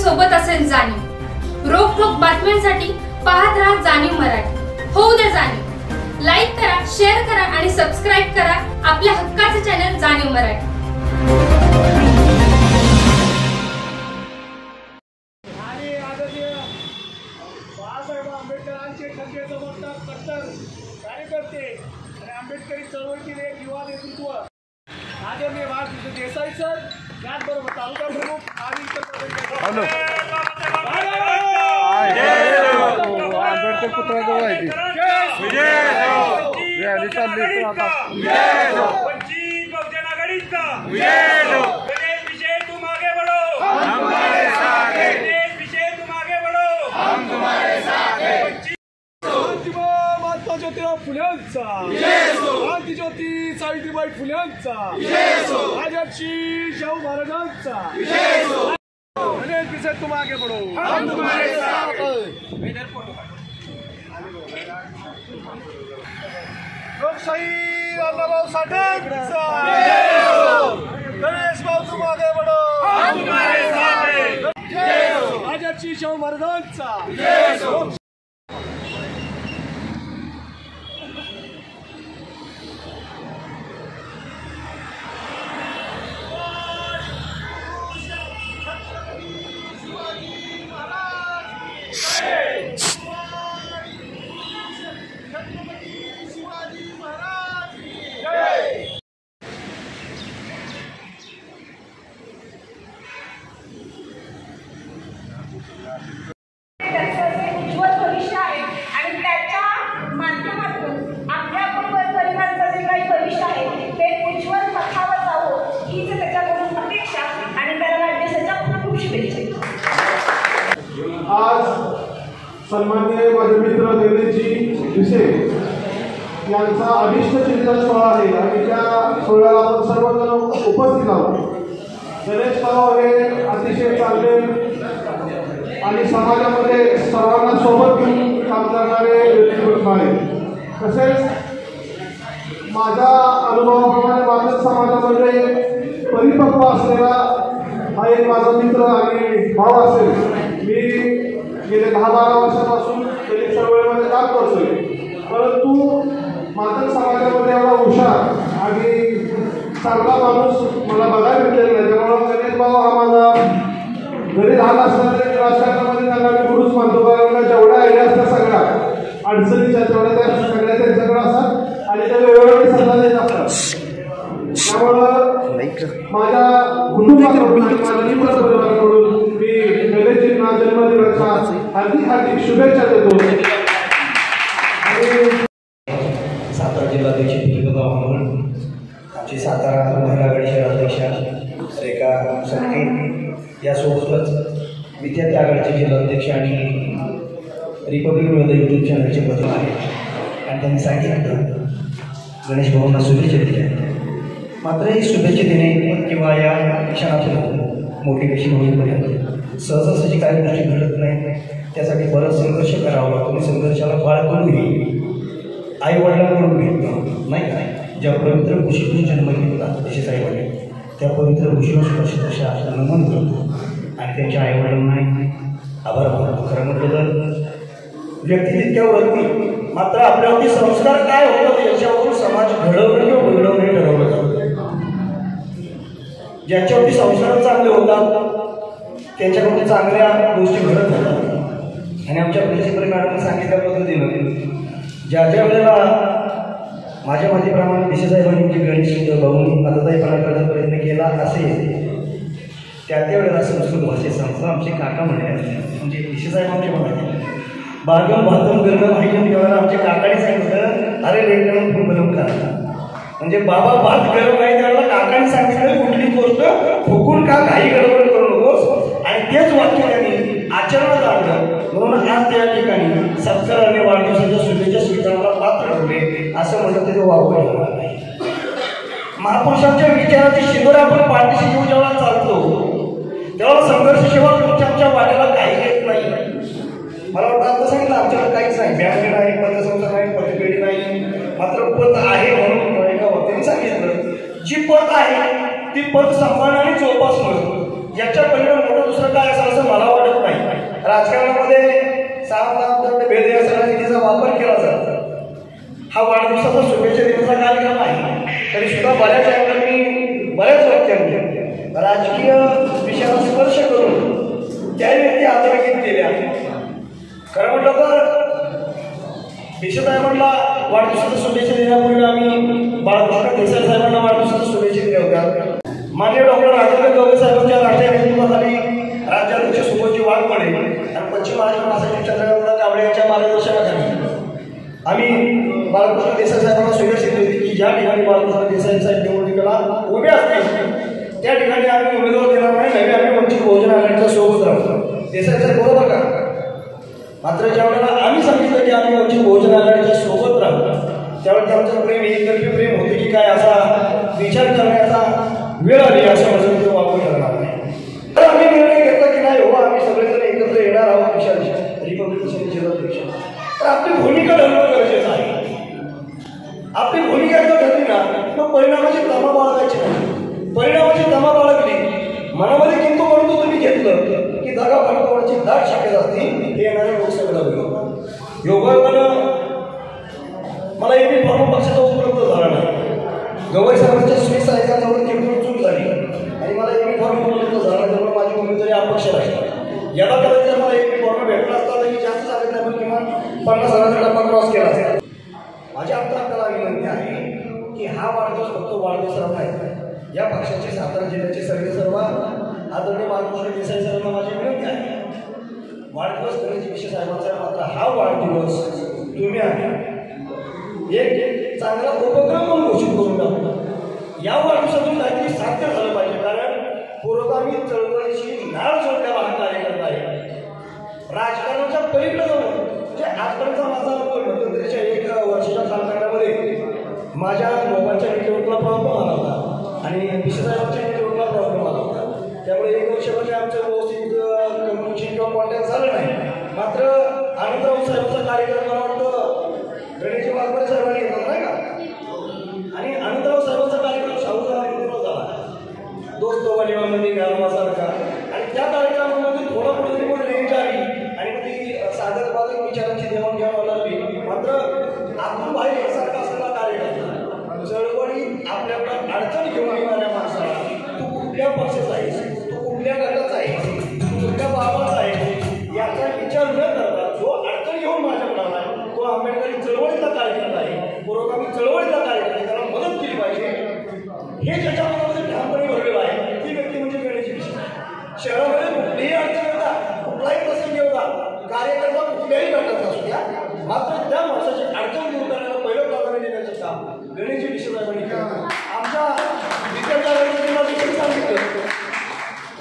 सोबत असेल जाणीव। रोखोक बातम्यांसाठी पाहत राहा जाणीव मराठी। होऊ दे जाणीव। लाईक करा, शेअर करा आणि सबस्क्राईब करा आपल्या हक्काचे चॅनल जाणीव मराठी। आंबेडकरांचे खंदे समर्थक कट्टर कार्यकर्ते आणि आंबेडकरी चळवळीतील एक युवा नेतृत्व आदरणीय भारत देसाई सर, त्याचबरोबर तालुका प्रमुख आणि इतर आंबेडकर पुतळ्याजवळ आहे वंचित बहुजन आघाडीचा गणेश विषय तुम आगे बढ़ो, हम तुम्हारे साथ हैं। गणेश विषय तुम आगे बढ़ो, हम तुम्हारे साथ हैं। महात्मा ज्योतिराव फुलेंचा, क्रांतिज्योती सावित्रीबाई फुलेंचा, राजर्षी शाहू महाराजांचा, गणेश विषय तुम आगे बढ़ो, हम तुम्हारे साथ हैं। लोकशाही अण्णाभाऊ साठेंचा, गणेश भाऊ तुम आगे बढ़ो, हम तुम्हारे साथ हैं। राजर्षी शाहू महाराजांचा। उज्ज्वल भविष्य आहे आणि त्याच्या माध्यमातून आपल्या परिवाराचं जे काही भविष्य आहे ते उज्ज्वल पथावर जावं हीच त्याच्याकडून अपेक्षा आणि त्याला वाढदिवसाच्या खूप खूप शुभेच्छा। आज सन्माननीय माझे मित्र देवेशजी विषय यांचा अभिष्ट चिंतन सोहळा आहे आणि त्या सोहळ्याला आपण सर्वजण उपस्थित आहोत। गणेश भाऊ हे अतिशय चांगले आणि समाजामध्ये सर्वांना सोबत घेऊन काम करणारे व्यक्तिमत्व आहे। तसेच माझ्या अनुभवाप्रमाणे माझ्या समाजामध्ये परिपक्व असलेला हा एक माझा मित्र आणि भाव असेल। मी गेले 10-12 वर्षापासून दलित चळवळीमध्ये काम करतोय, परंतु मातक समाजामध्ये एवढा हुशार आणि चांगला माणूस मला बघायला भेटलेला नाही। त्यामुळे गणेश भाऊ हा माझा जरी लहान असला तरी राजकारणामध्ये त्यांना मी गुरुच मानतो, कारण जेवढ्या आयडिया असतात सगळ्या अडचणीच्या तेवढ्या त्या सगळ्या त्यांच्याकडे असतात आणि ते वेळोवेळी सल्ला देत असतात। त्यामुळं माझ्या कुटुंबाकडून आणि माझ्या मित्र परिवाराकडून मी गणेशजींना जन्मदिनाच्या हार्दिक हार्दिक शुभेच्छा देतो। सातारा जिल्हाध्यक्ष आमची सातारा महिला आघाडी शहराध्यक्षा रेखा संके, यासोबतच विद्यार्थी आघाडीचे जिल्हाध्यक्ष आणि रिपब्लिक विरोध यूट्यूब चॅनलचे प्रतिनिधी आहेत आणि त्यांनी सांगितलं गणेश भाऊंना शुभेच्छा दिल्या। मात्र ही शुभेच्छा देणे किंवा या क्षणातून मोटिवेशन होईपर्यंत सहजासहजी काही गोष्टी घडत नाही, त्यासाठी बरंच संघर्ष करावा लागतो। संघर्षाला बाळकडूनही आई वडिलांकडून भेटतो नाही का। ज्या पवित्र कुशीतून जन्म घेतला देशाई वडील, त्या पवित्र कुशीला स्पर्शदशा नमन करतो आणि त्यांच्या आईवडिलांना आभार मानतो। खरं म्हटलं तर व्यक्ती तितक्या वरती, मात्र आपल्यावरती संस्कार काय होतात याच्यावरून समाज घडवणं किंवा बिघडवणं हे ठरवलं जातं। ज्याच्यावरती संस्कार चांगले होतात त्यांच्याकडून चांगल्या गोष्टी घडत जातात। आणि आमच्या प्रिन्सिपल मॅडमने सांगितल्या पद्धतीनं ज्या वेळेला माझ्या माहितीप्रमाणे विशेष साहेबांनी गणेश भाऊंनी मतदायपणा करण्याचा प्रयत्न केला असेल, त्या वेळेला संस्कृत भाषेत संस्था आमचे काका म्हणाले, म्हणजे विशेष साहेब आमचे म्हणाले बागम भातम गरम माहिती तेव्हा आमच्या काकाने सांगितलं अरे लेखन फुगलम करा, म्हणजे बाबा भात गरम नाही त्यावेळेला काकाने सांगितलं कुठली गोष्ट फुकून का काही गडबड करू नकोस, आणि तेच वाक्य त्यांनी आचरणात आणलं। म्हणून आज त्या ठिकाणी सत्काराने वाढदिवसाच्या शुभेच्छा स्वीकारण्याला पात्र ठरले असं म्हणत ते वावगं होणार नाही। महापुरुषांच्या विचाराची शिदोरी आपण पाठीशी घेऊन जेव्हा चालतो तेव्हा संघर्ष सेवा तुमच्या वाट्याला काही येत नाही। मला वाटतं आता सांगितलं आमच्याकडे काहीच नाही, बँक नाही, पतसंस्था नाही, पतपेढी नाही, मात्र पत आहे म्हणून एका वक्त्याने सांगितलं जी पत आहे ती पत सांभाळणं आणि जोपासणं याच्या पलीकडे मोठं दुसरं काय असं मला वाटतं वापर केला जातो. हा वाढदिवसाचा शुभेच्छा देण्याचा कार्यक्रम आहे. तरी सुद्धा बऱ्याच वेळेला मी बऱ्याच व्यक्ती राजकीय विषयाला स्पर्श करून त्या व्यक्ती आदरागीत केल्या. खरं म्हटलं तर भिसे साहेबांना वाढदिवसाच्या शुभेच्छा देण्यापूर्वी आम्ही बाळकृष्ण देसाई साहेबांना वाढदिवसाच्या शुभेच्छा दिल्या होत्या. माननीय डॉक्टर राजेंद्र गवई साहेबांच्या राष्ट्रीय नेतृत्वाखाली राज्याध्यक्ष सुबोधजी वाघमोडे आणि पश्चिम महाराष्ट्र महासचिव चंद्रकांत कांबळे यांच्या मार्गदर्शनाखाली आम्ही बाळकृष्ण देसाई साहेबांना शुभेच्छा दिली होती की ज्या ठिकाणी बाळकृष्ण देसाई साहेब निवडणुकीला उभे असतील त्या ठिकाणी आम्ही उमेदवार देणार नाही, नव्हे आम्ही वंचित बहुजन आघाडीच्या सोबत राहतो. देसाई साहेब बरोबर का? मात्र ज्या वेळेला आम्ही सांगितलं की आम्ही वंचित बहुजन आघाडीच्या सोबत राहतो त्यावेळेस आमचं प्रेम एकतर्फी प्रेम होते की काय असा विचार करण्याचा वेळ आली असं माझं ते वापर करणार नाही. तर आम्ही निर्णय घेतला की नाही हो आम्ही सगळेजण एकत्र येणार आहोत विषयाविषयी रिपब्लिकन जिल्हाध्यक्ष. तर आपली भूमिका ठरवणं गरजेचं आहे. आपली भूमिका जर ठरली ना मग परिणामाची तमा बाळगायची नाही. परिणामाची तमा बाळगली मनामध्ये किंतु परंतु तुम्ही घेतलं की जागा फडकवण्याची दाट शक्यता असते. हे येणाऱ्या लोकसभेला होईल. योगायोगानं मला एबी फॉर्म पक्षाचा उपलब्ध झाला नाही. गवई साहेबांच्या स्वीस ऐकाजवळ किंमत चूक झाली आणि मला एबी फॉर्म उपलब्ध झाला त्यामुळे माझी उमेदवारी अपक्ष राहिली. याला करायचं मला एबी फॉर्म भेटला असता तर मी जास्त झाले नाही पण किमान 50,000चा टप्पा क्रॉस केला असेल. माझ्या आपल्याला विनंती आहे की हा वाढदिवस फक्त वाढदिवस नाही. या पक्षाचे सातारा जिल्ह्याचे सर्व आदरणीय बाळकृष्ण देसाई साहेबांना माझी विनंती आहे वाढदिवस गणेश भिसे साहेबांचा मात्र हा वाढदिवस तुम्ही एक चांगला उपक्रम म्हणून घोषित करून टाकतो. या वाढदिवसातून काहीतरी साध्य झालं पाहिजे कारण पुरोगामी चळवळीची नाळ जोडण्याला हा कार्यक्रम आहे. राजकारणाच्या पलीकडे जाऊन म्हणजे आजपर्यंतचा माझा अनुभव मध्यंतरीच्या 1 वर्षाच्या कालखंडामध्ये माझ्या मोबाईलच्या नेटवर्कला प्रॉब्लेम आला होता आणि भिसे साहेबांच्या नेटवर्कला प्रॉब्लेम आला होता. त्यामुळे 1 वर्षामध्ये आमचं व्यवस्थित कम्युनिकेशन किंवा कॉन्टॅक्ट झालं नाही. मात्र आनंदराव साहेबांचा कार्यक्रम मला वाटतं गणेश वाघमोडे साहेबांनी घेतला नाही का आणि आनंदराव साहेबांचा कार्यक्रम शाहूचा नेतृत्व झाला दोस्त वडिवांमध्ये गारमासारखा आणि त्या कार्यक्रमामध्ये थोडा कुठेतरी पण रेंज आली आणि ती साधक बाधक विचारांची देवाणघेवाण लागली. मात्र आपण बाहेर एकसारखा असलेला कार्यक्रम चळवळी आपल्याकडे अडचण घेऊन येणाऱ्या माणसाला तू कुठल्या पक्षाचा आहेस, तू कुठल्या गटाचा आहेस, तू कुठल्या बाबाचा आहेस याचा विचार न करता जो अडचण घेऊन माझ्याकडे आला तो आंबेडकरी चळवळीचा कार्यक्रम आहे, पुरोगामी चळवळीचा कार्यक्रम आहे, त्याला मदत केली पाहिजे हे ज्याच्या मनामध्ये ठामपणे भरलेलं आहे ती व्यक्ती म्हणजे गणेश भिसे. शहरामध्ये कुठलीही अडचण होता कुठलाही प्रसंग होता कार्यकर्ता कुठल्याही गटाचा असू द्या मात्र त्या माणसाची अडचण दूर करण्याला पहिलं प्राधान्य देण्याचं काम गणेश भिसे साहेबांनी केलं. आमच्या विद्यार्थी आघाडीच्या जिल्हाध्यक्षांनी सांगितलं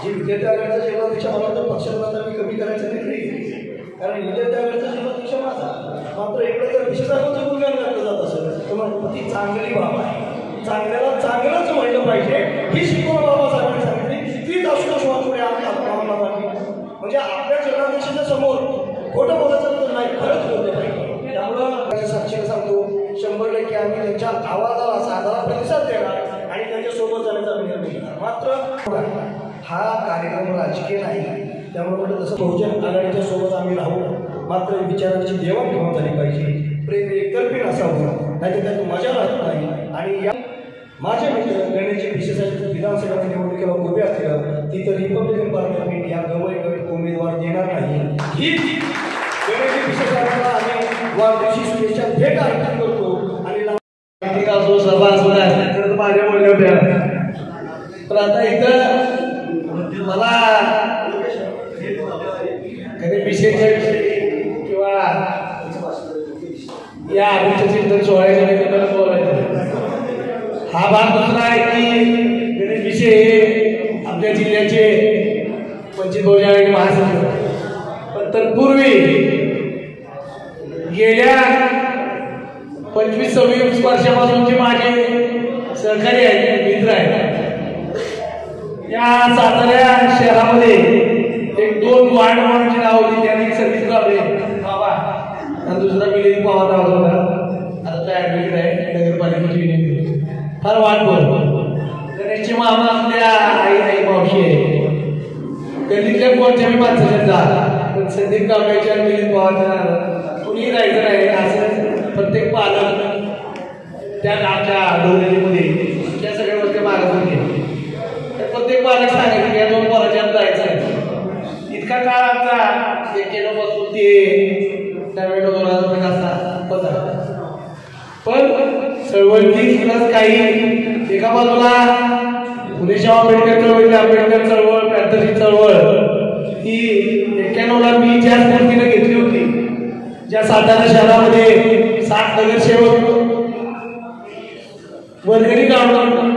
जी विद्यार्थी आघाडीचा जिल्हाध्यक्ष मला तर पक्षाला मी कमी करायचं नाही कारण विद्यार्थी आघाडीचा जिल्हाध्यक्ष माझा मात्र इकडे जर भिसे साहेबांचं गुणगान घातलं जात असेल तर मग ती चांगली बाब आहे. चांगल्याला चांगलंच म्हणलं पाहिजे ही शिकवण बाबासाहेबांनी सांगितली तीच अशोक पुढे आम्ही आत्महत्या म्हणजे आपल्या जिल्हाध्यक्षाच्या समोर खोटं बोलायचं तर नाही खरंच बोललं पाहिजे. त्यामुळं साक्षीला सांगतो 100% आम्ही त्यांच्या आवाजाला साधारा प्रतिसाद देणार आणि त्यांच्यासोबत जाण्याचा निर्णय घेणार. मात्र हा कार्यक्रम राजकीय नाही त्यामुळे म्हटलं तसं बहुजन आघाडीच्या सोबत आम्ही राहू मात्र विचारांची देवाणघेवाण झाली पाहिजे. प्रेम एकतर्फी नसावं नाही तर त्यात मजा राहत नाही. आणि या माझे मित्र गणेश भिसे साहेब विधानसभा निवडणुकीला उभे असतील तिथं रिपब्लिकन पार्लमेंट या गवई गट उमेदवार देणार नाही. ही गणेश भिसे साहेबांना आम्ही वाढदिवशी शुभेच्छा भेट अर्पण करतो आणि जो सभा असणार आहे तर माझ्या बोलल्या तर आता इथं मला गणेश भिसेच्या किंवा या आधीच्या चिंतन सोहळ्याच्या बोलायचं हा भाग दुसरा आहे की गणेश भिसे हे आपल्या जिल्ह्याचे वंचित बहुजन आघाडी महासचिव पण तत्पूर्वी गेल्या 25-26 वर्षापासूनचे माझे सहकारी आहेत मित्र आहेत. या सातारा शहरामध्ये 1-2 वार्ड म्हणूनची नाव होती त्याने सर्विस गावले बाबा आणि दुसरा मिलिंद पवार नाव होता आता तो ऍडमिट आहे नगरपालिकेची विनंती फार वाट बोल गणेशची मामा आपल्या आई मावशी आहे गल्लीतल्या कोणत्याही माणसाच्या जा पण संदीप कांबळेच्या मिलिंद पवारच्या कुणीही राहायचं नाही असं प्रत्येक पालक त्या आमच्या डोंबिवलीमध्ये त्या सगळ्या गोष्टी मागत होते. तर प्रत्येक पालक सांगायचं की या 2 पोराच्या जायचं आहे. इतका काळ आमचा 91 पासून ते 2000 असा होता. पण चळवळीची सुरुवात काही एका बाजूला पुणेशाह आंबेडकर चळवळी, आंबेडकर चळवळ, पॅंथरची चळवळ ही 91ला मी ज्या स्फूर्तीने घेतली होती, ज्या सातारा शहरामध्ये 7 नगरसेवक वर्गणी काढून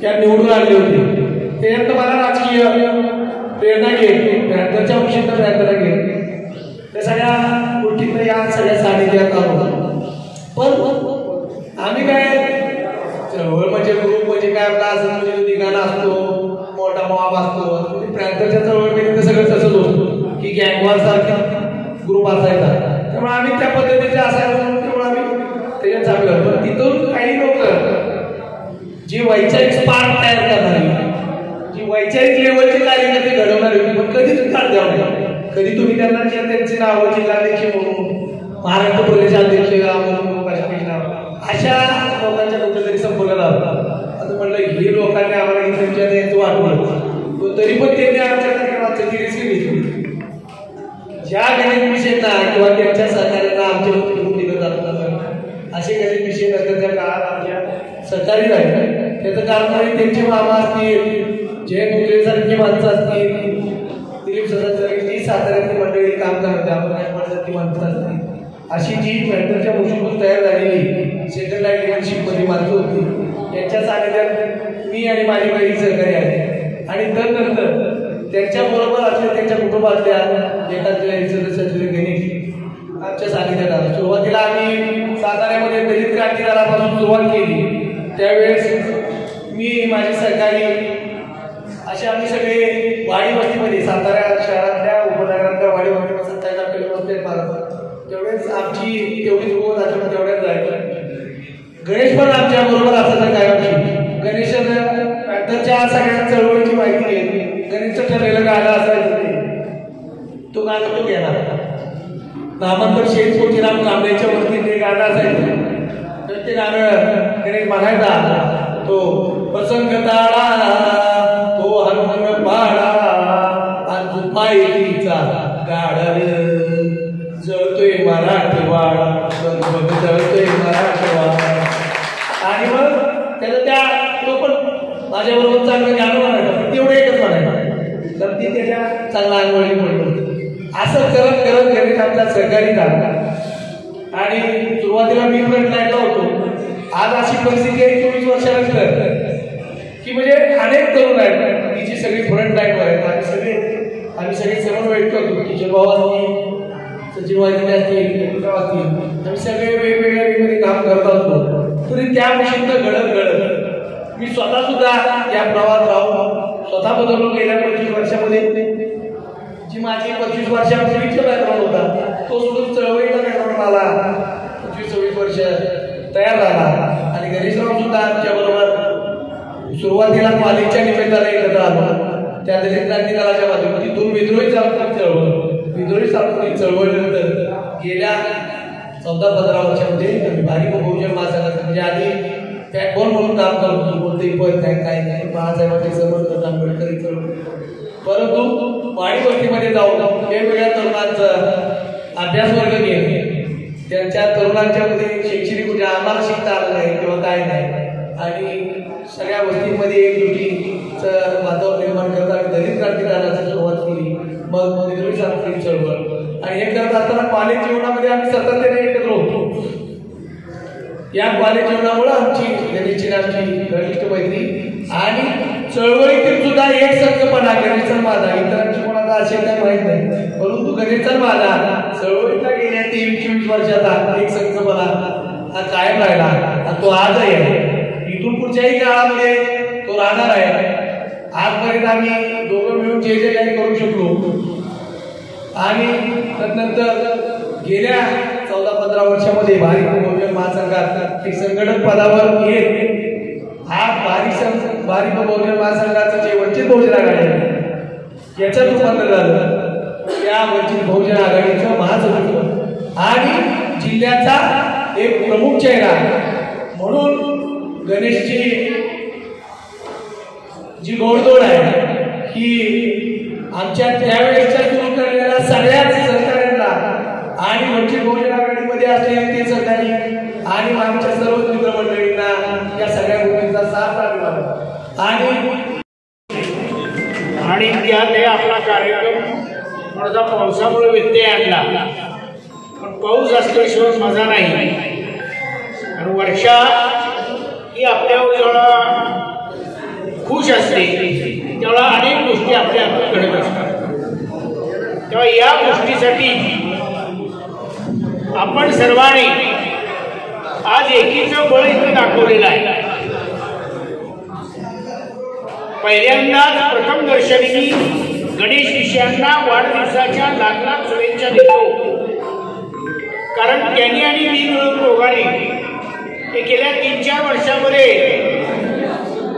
त्या निवडून आणले होते, त्यानंतर मला राजकीय प्रेरणा घेतली, पॅंथरच्या वंशीत प्रेरणा घेतली. त्या सगळ्या गोष्टीत या सगळ्या सानिध्यात आलो. पण आम्ही काय चळवळ म्हणजे ग्रुप म्हणजे काय आपला असं म्हणजे ठिकाणा असतो, मोठा मॉब असतो. पॅंथरच्या चळवळीमध्ये सगळं तसंच होतं की गँगवॉर सारखा ग्रुप असायचा. त्यामुळे आम्ही त्या पद्धतीचे असायला त्यामुळे आम्ही त्याच्यात चालू करतो. पण तिथून काही लोक जी वैचारिक स्पार्क तयार करणारी, जी वैचारिक लेवलची कार्यकर्ते घडवणारी होती, पण कधीच काढ द्यावं नाही. कधी तुम्ही त्यांना त्यांची नावं जिल्हाध्यक्ष म्हणून, महाराष्ट्र प्रदेशाध्यक्ष म्हणून, अशा लोकांच्या कुठेतरी संपर्क लावला. आता म्हटलं हे लोकांनी आम्हाला इथल्या द्यायचं वाटलं, तरी पण त्यांनी आमच्या वाचण्याची रिस्क घेतली. ज्या गणित विषयांना किंवा त्यांच्या सहकार्यांना आमच्या दिलं जात असे गणित विषय नंतरच्या काळात आमच्या सहकारी राहिले. त्याचं कारण म्हणजे त्यांचे मामा असतील, जयंत मुगलेसारखी माणसं असतील, दिलीप सदासारखी साताऱ्यातली मंडळी काम करते, आपण माणसं असतील, अशी जी पॅंथरच्या मुशीतून तयार झालेली सेकंड लाईन लिडरशिपमध्ये माणसं होती, यांच्या सानिध्यात मी आणि माझी काही सहकारी आहे. आणि तदनंतर त्यांच्याबरोबर असल्या त्यांच्या कुटुंबातल्या एखाद्या सदस्याचे गणित आमच्या सानिध्यात आलं. सुरुवातीला आम्ही साताऱ्यामध्ये दलित क्रांती दलापासून सुरुवात केली. त्यावेळेस मी माझे सहकारी असे आम्ही सगळे वाडी वस्तीमध्ये, सातारा शहरातल्या उपनगरातल्या वाडी वस्तीमध्ये 27 वस्ती मारत. तेवढेच आमची तेवढीच होत असेल तेवढ्याच जायचं. गणेश पण आमच्या बरोबर असायचा कायमची. गणेश पॅंथरच्या सगळ्या चळवळीची माहिती घेतली. गणेशचं ठरलेलं गाणं असायचं, तो गाणं तो घेणार. नामांतर शेठ पोचीराम कांबळेच्या वरती ते गाणं असायचं, तर ते गाणं गणेश म्हणायचा. तो प्रसंग ताळा, तो हनुमान पाळा, आणि माहितीचा गाडा जळतोय मराठवाडा, जळतोय मराठवाडा. आणि मग त्याचं त्या तो पण माझ्याबरोबर चांगलं गाणं म्हणायचं, तेवढं एकच म्हणायचं, तर ती त्याच्या चांगला अनुभवी पडलं. असं करत करत गणित आमचा सहकारी झाला. आणि सुरुवातीला मी फ्रंट लाईनला होतो. आज अशी परिस्थिती आहे 24 वर्षानंतर की म्हणजे अनेक तरुण आहेत की जी सगळी फ्रंट लाईनवर आहेत. आम्ही सगळे समन्वय करतो, किशोर भाऊ असतील, सचिन वाहिनी असतील, आम्ही सगळे वेगवेगळ्या वेगवेगळे काम करत असतो. तरी त्या विषयीनं घडत मी स्वतः सुद्धा या प्रवाहात राहून स्वतः बदललो. गेल्या 25 वर्षामध्ये जी माझी 25 वर्षापूर्वीचा बॅकग्राऊंड होता तो सोडून चळवळीचा बॅकग्राऊंड मला 25-26 वर्ष तयार झाला. आणि गणेशराव सुद्धा आमच्याबरोबर सुरुवातीला कॉलेजच्या निमित्ताने एकत्र आलो. त्या दलित क्रांती दलाच्या बाजूने तिथून विद्रोही सांस्कृतिक चळवळ, विद्रोही सांस्कृतिक चळवळीनंतर गेल्या 14-15 वर्षामध्ये भारिप बहुजन महासंघात म्हणजे आधी बॅकबोन म्हणून काम करत होतो. कोणतेही पद नाही काही नाही, बाळासाहेबांचे समर्थन आंबेडकरी चळवळ. परंतु वाडी वस्तीमध्ये जाऊन वेगवेगळ्या तरुणांचा अभ्यास वर्ग घेणे, त्यांच्या तरुणांच्यामध्ये शैक्षणिक म्हणजे आम्हाला शिकता आलं नाही किंवा काय नाही, आणि सगळ्या वस्तींमध्ये एकजुटीचं वातावरण निर्माण करताना दलित क्रांती दलाची सुरुवात केली. मग विद्रोही सांस्कृतिक चळवळ. आणि हे करत असताना कॉलेज जीवनामध्ये आम्ही सातत्याने एकत्र होतो. या कॉलेज जीवनामुळे आमची गणेशची घनिष्ठ मैत्री आणि चळवळीतील सुद्धा एक संघपणा. गणेशचा माझा, इतरांची कोणाचा असेल काय माहीत नाही, परंतु गणेशचा माझा चळवळीला गेल्या 23-24 वर्षाचा एक संघपणा हा कायम राहिला. आणि तो आजही आहे, इथून पुढच्याही काळामध्ये तो राहणार आहे. आजपर्यंत आम्ही दोघं मिळून जे जे काही करू शकलो. आणि त्यानंतर गेल्या 14-15 वर्षामध्ये भारिप बहुजन महासंघात एक संघटक पदावर येत हा भारिप बहुजन महासंघाचं जे वंचित बहुजन आघाडी आहे याच्यात रूपांतर झालं. त्या वंचित बहुजन आघाडीचं महासचिव आणि जिल्ह्याचा एक प्रमुख चेहरा म्हणून गणेशची जी गोडदोड आहे ही आमच्या त्यावेळेसच्या सुरू करलेल्या सगळ्याच सहकार्यांना आणि वंचित बहुजन आघाडीमध्ये असलेले ते सहकारी आणि आमच्या सर्व मित्रमंडळींना या सगळ्या गोष्टींचा साथ लागला आणि त्यात आपला कार्यक्रम थोडासा पावसामुळे व्यत्यय आणला, पण पाऊस असल्याशिवाय मजा नाही. आणि वर्षा ही आपल्यावर जेव्हा खुश असते तेव्हा अनेक गोष्टी आपल्या घडत असतात. तेव्हा या गोष्टीसाठी आपण सर्वांनी आज एकीचं बळ इथं दाखवलेलं आहे. पहिल्यांदाच प्रथम दर्शनी गणेश विषयांना वाढदिवसाच्या लाख शुभेच्छा देतो, कारण त्यांनी आणि मी मिळून दोघांनी हे गेल्या 3-4 वर्षामध्ये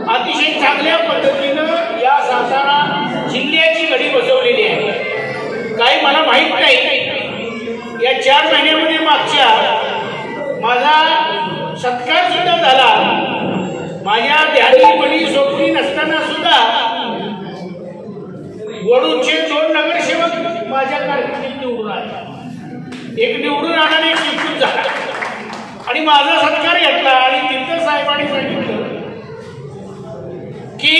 अतिशय चांगल्या पद्धतीनं या सातारा जिल्ह्याची घडी बसवलेली आहे. काही मला माहीत नाही या 4 महिन्यामध्ये मागच्या माझा सत्कार सुद्धा झाला. माझ्या ध्यानी सोबती नसताना सुद्धा वडूचे 2 नगरसेवक माझ्या कारकिर्दीत निवडून आले. एक निवडून आला आणि एक निवडून झाला आणि माझा सत्कार घेतला. आणि तिथं साहेबांनी सांगितलं की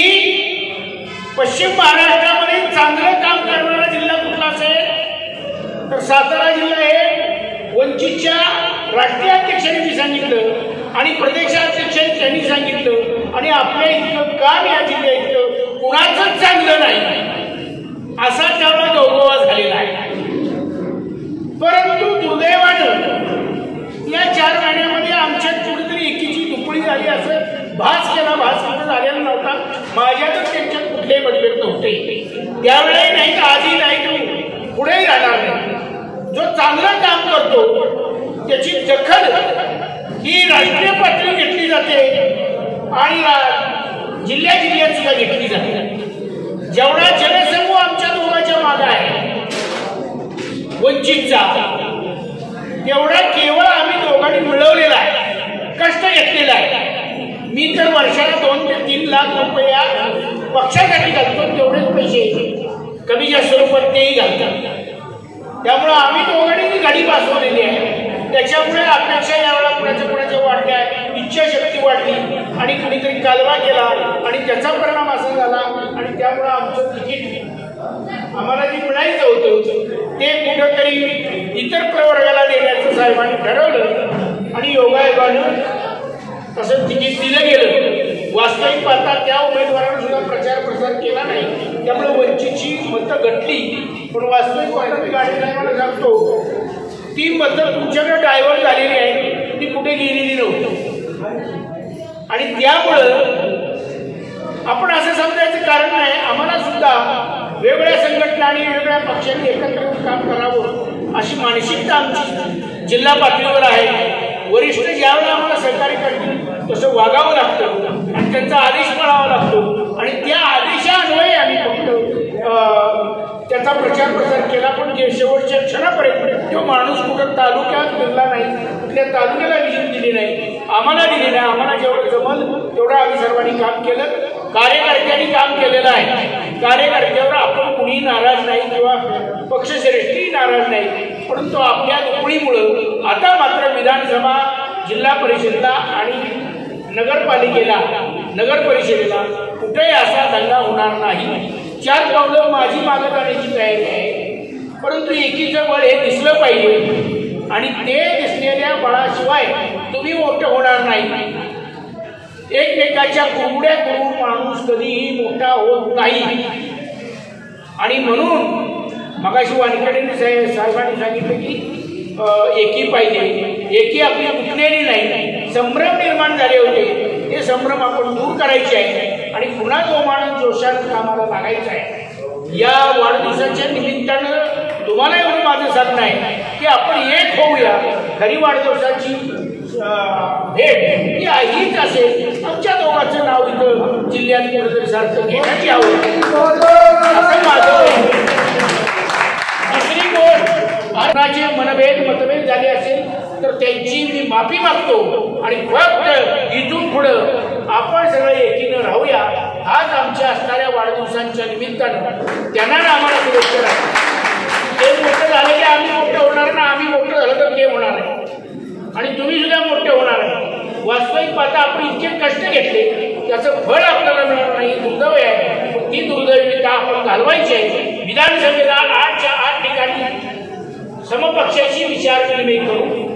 पश्चिम महाराष्ट्रामध्ये चांगलं काम करणारा जिल्हा कुठला असेल तर सातारा जिल्हा हे वंचितच्या राष्ट्रीय अध्यक्षांनी मी सांगितलं आणि प्रदेशाध्यक्षांनी त्यांनी सांगितलं आणि आपल्या इतकं काम या जिल्ह्या इतकं कुणाचंच चांगलं नाही असा त्यावेळेला गौरव झालेला आहे. परंतु दुर्दैवानं या 4 महिन्यामध्ये आमच्यात कुठेतरी एकीची दुपळी झाली असं भास कुठं झालेला नव्हता. माझ्यातच त्यांच्यात कुठलेही मतभेद नव्हते. त्यावेळेही नाही तर आजही नाही पुढेही राहणार नाही. जो चांगलं काम करतो त्याची दखल ही राष्ट्रीय पातळी घेतली जाते आणि जिल्ह्यात सुद्धा घेतली जाते. जेवढा जनसमूह आमच्या दोघांच्या मागे आहे वंचितचा तेवढा केवळ आम्ही दोघांनी मिळवलेला आहे, कष्ट घेतलेला आहे. मी तर वर्षाला 2 ते 3 लाख रुपया पक्षासाठी घालतो, तेवढेच पैसे कमी जास्त स्वरूपात तेही घालतात. त्यामुळं आम्ही दोघांनी गाडी बसवलेली आहे. त्याच्यामुळे अपेक्षा यावेळेला कुणाच्या वाढल्या, इच्छाशक्ती वाढली आणि कुणीतरी कालवा केला आणि त्याचा परिणाम असा झाला आणि त्यामुळं आमचं तिकीट आम्हाला जे मिळायचं होतं ते कुठंतरी इतर प्रवर्गाला देण्याचं साहेबांनी ठरवलं आणि योगायोगानं तसं तिकीट दिलं गेलं. वास्तविक पाहता त्या उमेदवारानं सुद्धा प्रचार प्रसार केला नाही, त्यामुळे वंचितची मतं घटली. पण वास्तविक पाहता मी गाडी ड्रायव्हरला सांगतो ती मतं तुमच्याकडे डायव्हर्ट झालेली आहे, ती कुठे गेलेली नव्हती. आणि त्यामुळं आपण असं समजायचं कारण नाही. आम्हाला सुद्धा वेगवेगळ्या संघटना आणि वेगवेगळ्या पक्षांनी एकत्र येऊन काम करावं अशी मानसिकता आमची जिल्हा पातळीवर आहे. वरिष्ठ ज्यावेळेला आम्हाला सहकार्य करतील तसं वागावं लागतं आणि त्यांचा आदेश पाळावा लागतो आणि त्या आदेशान्वये आम्ही फक्त त्याचा प्रचार प्रसार केला. पण शेवटच्या क्षणापर्यंत तो माणूस कुठं तालुक्यात फिरला नाही, कुठल्या तालुक्याला विजन दिली नाही, आम्हाला दिली नाही. आम्हाला जेवढं जमल तेवढं आम्ही सर्वांनी काम केलं. कार्यकर्त्यांनी काम केलेलं आहे. कार्यकर्त्यावर आपण कुणीही नाराज नाही किंवा पक्षश्रेष्ठी नाराज नाही, परंतु आपल्या दुपळीमुळं आता मात्र विधानसभा, जिल्हा परिषदेला आणि नगर परिषदेला कुठेही असा दंगा होणार नाही. 4 पावलं माझी मागं जाण्याची तयारी आहे, परंतु एकीचं बळ हे दिसलं पाहिजे आणि ते दिसलेल्या बळाशिवाय तुम्ही मोठं होणार नाही. एकमेकाच्या कुरमुड्या करून माणूस कधीही मोठा होत नाही. आणि म्हणून मगाशी वानखेडेंनी साहेबांनी सांगितलं की एकी पाहिजे. एकी आपली तुटलेली नाही, संभ्रम निर्माण झाले होते, हे संभ्रम आपण दूर करायचे आहे आणि पुन्हा जोशानं कामाला लागायचं आहे. या वाढदिवसाच्या निमित्तानं तुम्हाला एवढं माझं सांगणं आहे की आपण एक होऊया. खरी वाढदिवसाची भेट ही हीच असेल. आमच्या दोघांचं नाव इथं जिल्ह्यात कुठेतरी सारखं घेण्याची आवड असं माझं. दुसरी गोष्ट, आताचे मतभेद झाली असेल तर त्यांची मी माफी मागतो आणि फक्त इथून पुढं आपण सगळे एकीनं राहूया. आज आमच्या असणाऱ्या वाढदिवसांच्या निमित्तानं त्यांना आम्हाला शुभेच्छा द्या. ते मोठं झालं की आम्ही मोठं होणार ना, आम्ही मोठं झालं तर ते होणार आहे आणि तुम्ही सुद्धा मोठे होणार आहे. वास्तविक पाहता आपण इतके कष्ट घेतले त्याचं फळ आपल्याला मिळणार नाही, दुर्दैव आहे. ती दुर्दैविता आपण घालवायची आहे. विधानसभेला 8च्या 8 ठिकाणी समपक्षाशी विचार विनिमय करू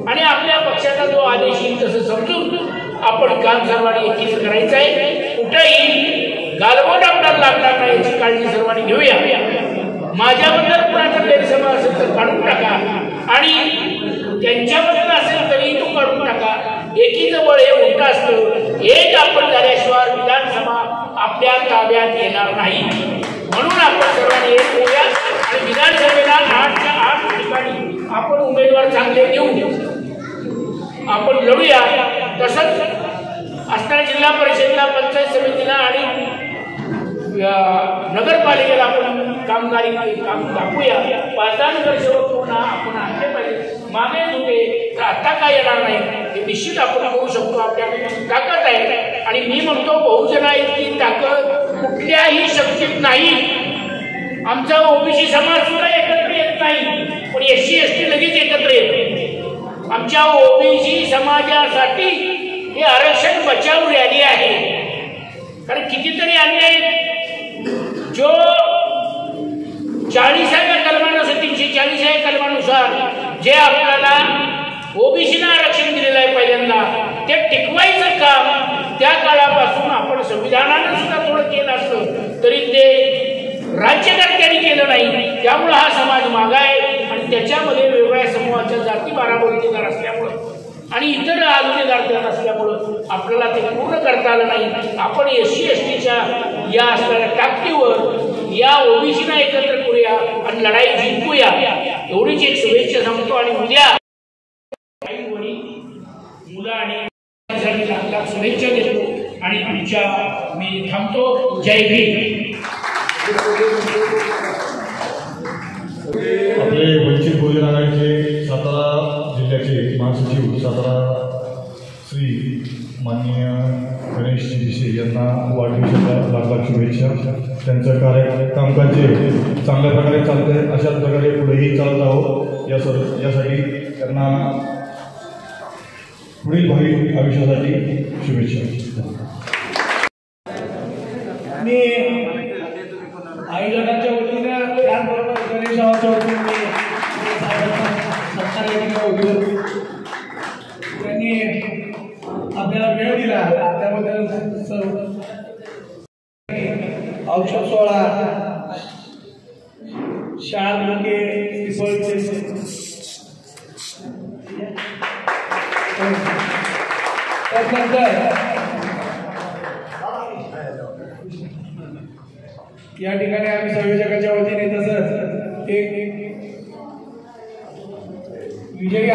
आणि आपल्या पक्षाचा जो आदेश येईल तसं समजून आपण काम सर्वांनी एकीच करायचं आहे. कुठेही गालबोट आपल्याला लागणार नाही याची काळजी सर्वांनी घेऊया. माझ्याबद्दल कुणाचा गैरसमज असेल तर काढून टाका आणि त्यांच्याबद्दल असेल तरी तो काढून टाका. एकीचं बळ हे मोठं असतं. एक आपण झाल्याशिवाय विधानसभा आपल्या ताब्यात येणार नाही. म्हणून आपण सर्वांनी एक होऊया आणि विधानसभेला 8च्या 8 ठिकाणी आपण उमेदवार चांगले देऊ, आपण लढूया. तसंच असणाऱ्या जिल्हा परिषदेला, पंचायत समितीला आणि नगरपालिकेला आपण कामगारी काम दाखवूया. 5 नगरसेवक पुन्हा आपण आणले पाहिजे. मागे होते तर आता काय येणार नाही हे निश्चित आपण करू शकतो. आपल्याकडे ताकद आहे आणि मी म्हणतो बहुजना इतकी ताकद कुठल्याही शक्तीत नाही. आमचा ओबीसी समाज सुद्धा एकत्र येत नाही पण SC ST लगेच एकत्र येते. आमच्या ओबीसी समाजासाठी हे आरक्षण बचाव रॅली आहे. कारण कितीतरी अन्याय जो 40व्या कलमानुसार 340व्या कलमानुसार जे आपल्याला ओबीसीना आरक्षण दिलेलं आहे पहिल्यांदा ते टिकवायचं काम त्या काळापासून आपण संविधानानं सुद्धा थोडं केलं असलं तरी ते राज्यकर्त्यांनी केलं नाही. त्यामुळं हा समाज मागा आहे आणि त्याच्यामध्ये वेगवेगळ्या समूहाच्या जाती बाराबरीदार असल्यामुळं आणि इतर आलुदेदार असल्यामुळं आपल्याला ते पूर्ण करता आलं नाही. आपण SC STच्या या असणाऱ्या ताकदीवर या ओबीसीना एकत्र करूया आणि लढाई जिंकूया एवढीच एक शुभेच्छा सांगतो. आणि उद्या आई वडील मुलं आणि लाख शुभेच्छा देतो आणि तुमच्या मी थांबतो. जय भीम. आपले वंचित बहुजन आघाडीचे सातारा जिल्ह्याचे महासचिव सातारा श्री माननीय गणेश दिशे यांना वाढदिवसाच्या लाख लाख शुभेच्छा. त्यांचं कामकाज जे चांगल्या प्रकारे चालतं आहे अशाच प्रकारे पुढेही चालत आहोत यासाठी त्यांना पुढील भावी आयुष्यासाठी शुभेच्छा. मी आयोजकांच्या वतीनं त्याचबरोबर गणेशाच्या वतीने त्यांनी आपल्याला वेळ दिला त्याबद्दल सर्व औषध सोहळा शाळा मुके या ठिकाणी आम्ही संयोजकांच्या वतीने तसंच एक विजयी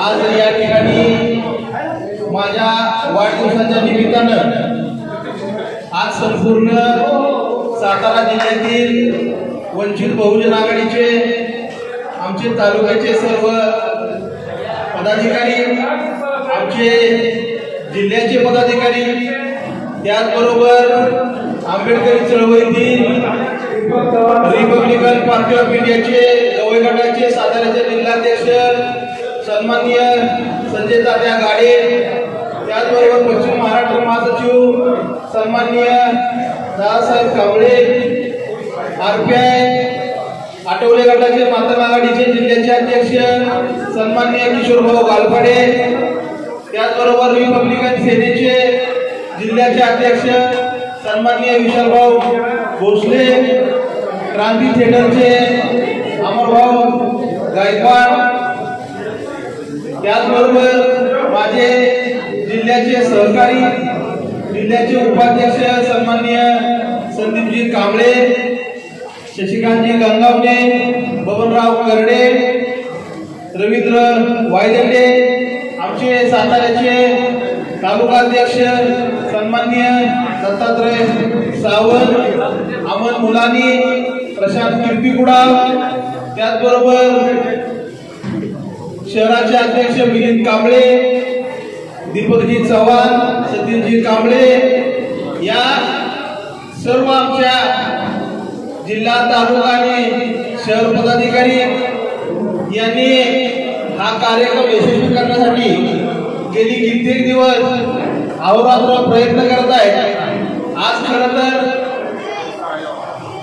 आज या ठिकाणी माझ्या वाढदिवसाच्या निमित्तानं आज संपूर्ण सातारा जिल्ह्यातील वंचित बहुजन आघाडीचे आमचे तालुक्याचे सर्व पदाधिकारी, आमचे जिल्ह्याचे पदाधिकारी, त्याचबरोबर आंबेडकरी चळवळीतील रिपब्लिकन पार्टी ऑफ इंडियाचे गवई गटाचे साताऱ्याचे जिल्हाध्यक्ष सन्माननीय संजय तात्या गाडे, त्याचबरोबर पश्चिम महाराष्ट्र महासचिव सन्माननीय दादासाहेब कांबळे, RPI आठवले गटाचे मातंग आघाडीचे जिल्ह्याचे अध्यक्ष सन्माननीय किशोरभाऊ गालफाडे, त्याचबरोबर रिपब्लिकन सेनेचे जिल्ह्याचे अध्यक्ष सन्माननीय विशालभाऊ भोसले, क्रांती थिएटरचे अमरभाऊ गायकवाड, त्याचबरोबर माझे जिल्ह्याचे सहकारी जिल्ह्याचे उपाध्यक्ष सन्माननीय संदीपजी कांबळे, शशिकांतजी गंगावणे, बबनराव करडे, रवींद्र वायदंडे, आमचे साताऱ्याचे तालुकाध्यक्ष सन्माननीय दत्तात्रय सावंत, अमन मुलानी, प्रशांत कीर्तिकुडाव, त्याचबरोबर शहराचे अध्यक्ष मिलिंद कांबळे, दीपकजी चव्हाण, सतीशजी कांबळे, या सर्व आमच्या जिल्हा तालुका आणि शहर पदाधिकारी यांनी हा कार्यक्रम यशस्वी करण्यासाठी गेली कित्येक दिवस अहोरात्र प्रयत्न करत आहेत. आज खरं तर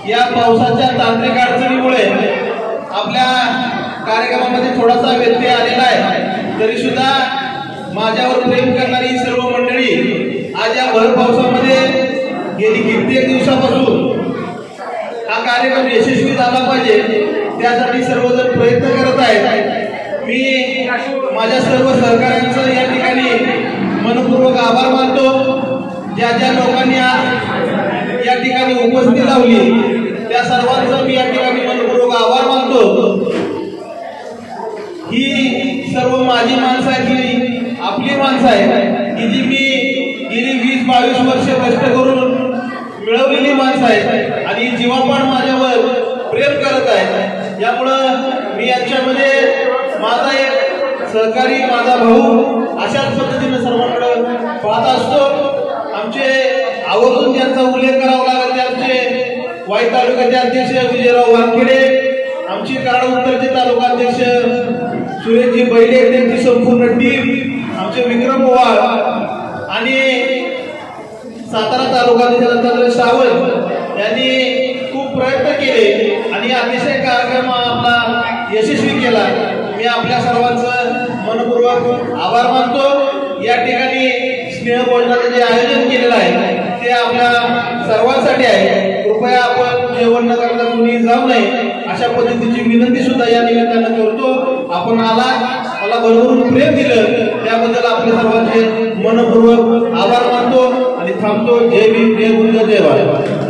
या पावसाच्या तांत्रिक अडचणीमुळे आपल्या कार्यक्रमामध्ये थोडासा व्यत्यय आलेला आहे, तरी सुद्धा माझ्यावर प्रेम करणारी सर्व मंडळी आज या भर पावसामध्ये गेली कित्येक दिवसापासून हा कार्यक्रम यशस्वी झाला पाहिजे त्यासाठी सर्वजण प्रयत्न करत आहेत. मी माझ्या सर्व सहकाऱ्यांचं या ठिकाणी मनपूर्वक आभार मानतो. ज्या ज्या लोकांनी आज या ठिकाणी उपस्थिती लावली त्या सर्वांचं मी या ठिकाणी मनपूर्वक आभार मानतो. ही सर्व माझी माणसं आहेत, ही आपली माणसं आहेत की जी मी गेली 20-22 वर्ष कष्ट करून मिळवलेली माणसं आहेत आणि जीवापाड माझ्यावर प्रेम करत आहेत. यामुळं मी यांच्यामध्ये माझा एक सहकारी, माझा भाऊ अशाच पद्धतीने सर्वांकडे पाहत असतो. आमचे आवर्जून त्यांचा उल्लेख करावा लागेल ते आमचे वाई तालुक्याचे अध्यक्ष विजयराव वानखेडे, आमची कराड उत्तरचे तालुका अध्यक्ष सुरेशजी बैले, त्यांची संपूर्ण टीम, आमचे विक्रम पवार आणि सातारा तालुक्याचे दत्तात्रय सावंत यांनी खूप प्रयत्न केले आणि अतिशय कार्यक्रम आपला यशस्वी केला. मी आपल्या सर्वांचं मनपूर्वक आभार मानतो. या ठिकाणी स्नेहभोजनाचं जे आयोजन केलेलं आहे ते आपल्या सर्वांसाठी आहे. कृपया आपण जेवण न करता कुणी जाऊ नये अशा पद्धतीची विनंती सुद्धा या निमित्तानं करतो. आपण आला, मला भरभरून प्रेम दिलं त्याबद्दल आपल्या सर्वांचे मनपूर्वक आभार मानतो आणि थांबतो. जय भीम, जय बुद्ध, जय भारत.